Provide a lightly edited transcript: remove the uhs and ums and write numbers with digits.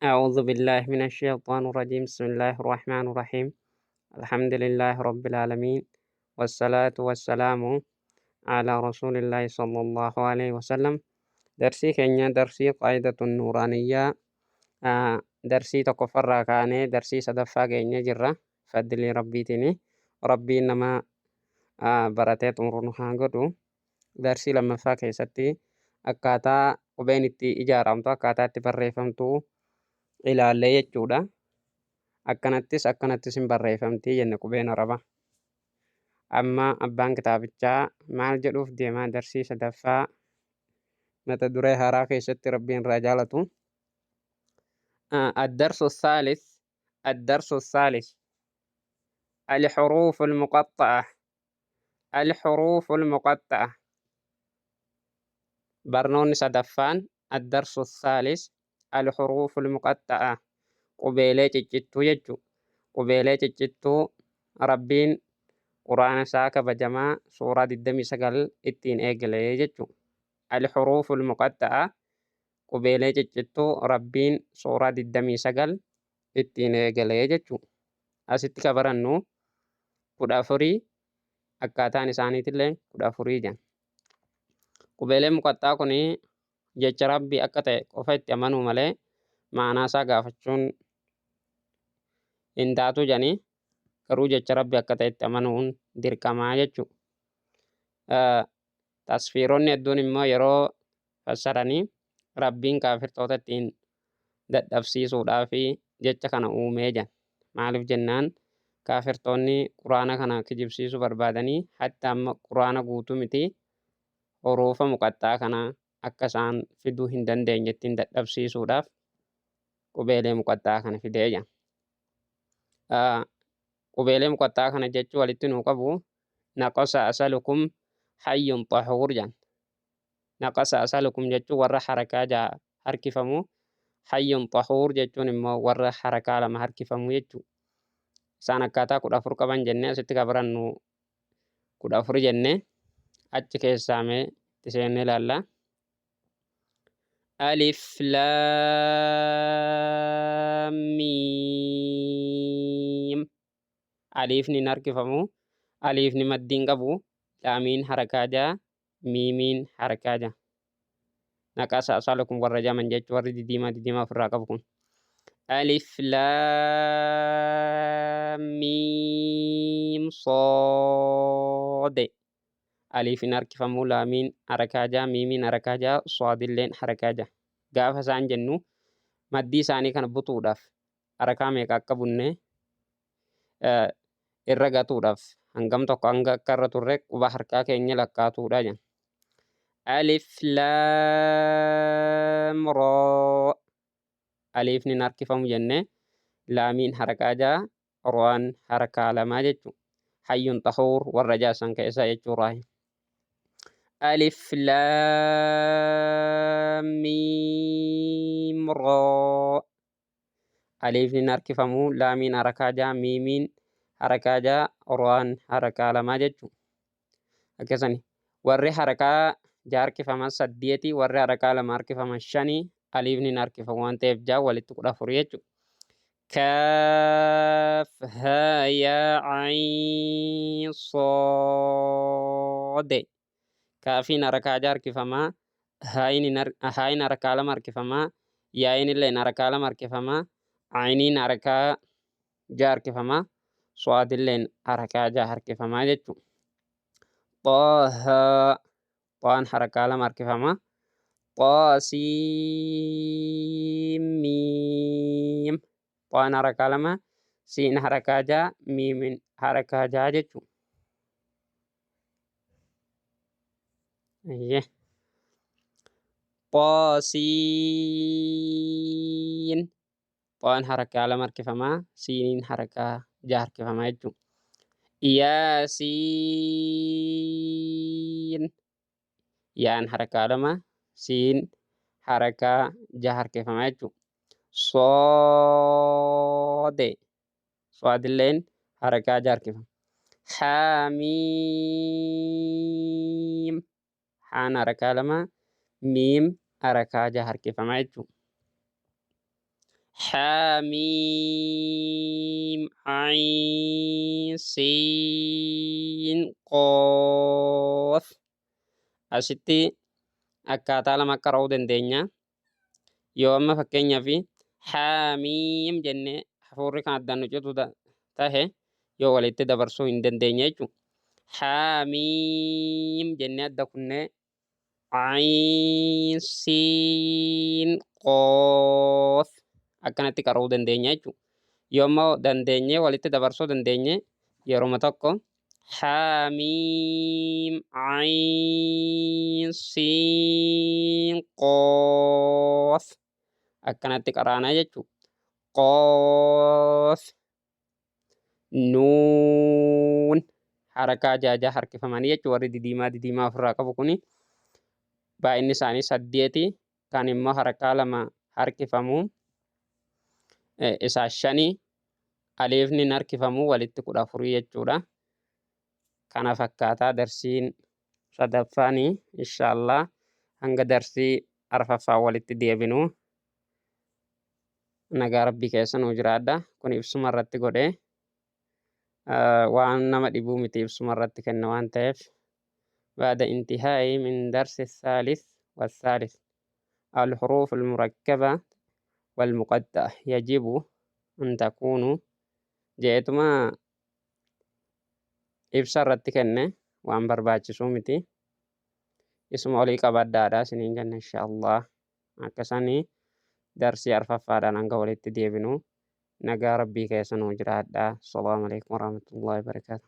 أعوذ بالله من الشيطان الرجيم بسم الله الرحمن الرحيم الحمد لله رب العالمين والصلاة والسلام على رسول الله صلى الله عليه وسلم درسي كينيا درسي قاعدة النورانية درسي تكفر كاني درسي سدفا كينيا جرة فدلي ربي تني ربي إنما براتيت أمرنا هانغدو درسي لما فاكي ستي أكاتا قبينتي إجارامتو أكاتا تبريفمتو ilaallee jechuudha. Akkanattis hin barreeffamtii jenne qubeen araba. Amma abbaan kitaabichaa maal jedhuuf deemaa darsii sadaffaa mata duree haaraa keessatti rabbiin irraa jaalatu. الدرس الثالث الدرس الثالث الحروف المقطعة الحروف المقطعة برنون سدفان الدرس الثالث الحروف المقطعة qubeelee ciccittuu jechuu qubeelee ciccittuu rabbiin quraana isaa kabajamaa suuraa 29 ittiin eegalee jechuu alxuruuful muqatta'a qubeelee ciccittuu rabbiin suuraa 29 ittiin eegalee jechuu asitti ka barannu 14 akkaataan isaaniitillee 14 jedhan qubeeleen muqaxxaa kun jecha rabbii akka ta'e qofa itti amanuu malee maanaa isaa gaafachuun hin taatu jedhanii garuu jecha rabbi akka ta'etti amanuun dirqamaa jechuu tasfiironni hedduun immoo yeroo fassaranii rabbiin kaafirtoota ittiin dadhabsiisuudhaa fi jecha kana uumee jedhan maaliif jennaan kaafirtoonni quraana kana kijibsiisuu barbaadanii hatta amma quraana guutuu miti huruufa muqaxxaa kana akka isaan fiduu hin dandeenye ittiin dadhabsiisuudhaaf qubeelee muqaxxaa kana fidee jedhan. Qubeelee muqaxxaa kana jechuu walitti nuu qabu naqasa asalukum hayyun xahuur jedhan. Naqasa asalukum jechuun warra harakaa ja'a harkifamu hayyun xahuur jechuun immoo warra harakaa lama harkifamu jechuu. Isaan akkaataa 14 qaban jennee asitti ka barannu 14 jennee achi keessaa mee itti seennee ilaalla. Alif laam miim aliifni hin harkifamu aliifni maddiin qabu laamiin harakaa ja'a miimiin harakaa ja'a. Naqasa asalukum warra jaman jechuu warri didiimaa ofirraa qabu kun. Alif laam miim soode aliif hin harkifamu laamiin harakaa ja'a miimiin harakaa ja'a soodilleen harakaa ja'a. Gaafa isaan jennu maddii isaanii kana butuudhaaf harakaa meeqa akka bunne irra gatuudhaaf hangam tokko hanga akka irra turre quba harkaa keenya lakkaatuudha jedhan. Alif laam roo aliifni hin harkifamu jennee laamiin harakaa ja'a ro'aan harakaa lamaa jechuu hayyun xahuur warra jaasan keessaa jechuurraa. Alif laam miim roo aliifni hin harkifamu laamiin harakaa ja'a miimiin harakaa ja'a ro'aan harakaa lamaa jechuu akkasani warri harakaa ja'a harkifaman 8 warri harakaa lama harkifaman 5 aliifni hin harkifamu waan ta'eef ja'a walitti 14 jechuu. Kaaf haa yaa ayn soode kaafiin harakaa ja'a harkifamaa haayin harakaa lama harkifamaa yaayin illee harakaa lama harkifamaa ayniin harakaa ja'a harkifamaa soadilleen harakaa ja'a harkifamaa jechuu. Xaahaa xaan harakaa lama harkifamaa xaasiim miim xaan harakaa lama siin harakaa ja'a miimiin harakaa ja'a jechuu. Xaasiin xaan harakaa lama harkifamaa siiniin harakaa ja'a harkifamaa jechuu. Yaasiin yaan harakaa lama siin harakaa ja'a harkifamaa jechuu. Soode soadilleen harakaa ja'a harkifama. Haamiim haan harakaa lama miim harakaa ja'a harkifamaa jechuu. حاميم عين سين قاف asitti akkaataa lama qara'uu dandeenya. Yoo amma fakkeenyaaf haamiim jennee hafuurri kan addaan nu citu tahe yoo walitti dabarsuu hin dandeenye jechuudha. Haamiim jennee adda kunnee ayin siin qoof akkanatti qara'uu dandeenya jechuudha. Yoo ammoo dandeenye walitti dabarsuu dandeenye yeroo tokko حاميم عين سين قاف akkanatti qaraana jechuudha. Qoof nuun harakaa jaajaa harkifamanii jechuudha. Warri didiimaa ofirraa qabu kuni baay'inni isaanii 8 kan immoo harakaa 2 harkifamu isaa 5 aliifni harkifamu walitti 14 jechuudha. Kana fakkaataa darsiin sadaffaanii inshaallah hanga darsii arfaffaa walitti deebinu nagaa rabbii keessa nuu jiraadha. Kun ibsuma irratti godhee waan nama dhibuu miti ibsuma irratti kenna waan ta'eef بعد انتهاء من درس الثالث والثالث الحروف المركبة والمقطعة يجب أن تكون جئتما ibsa irratti kenne waan barbaachisuu miti. Isuma olii qabaddaadha siniin jenna inshaallah. Akkasanii darsii arfaffaadhaan hanga walitti deebinu nagaa rabbii keessa nuu jiraadha. Assalaamu alaikum warahmatullahi wabarakatuh.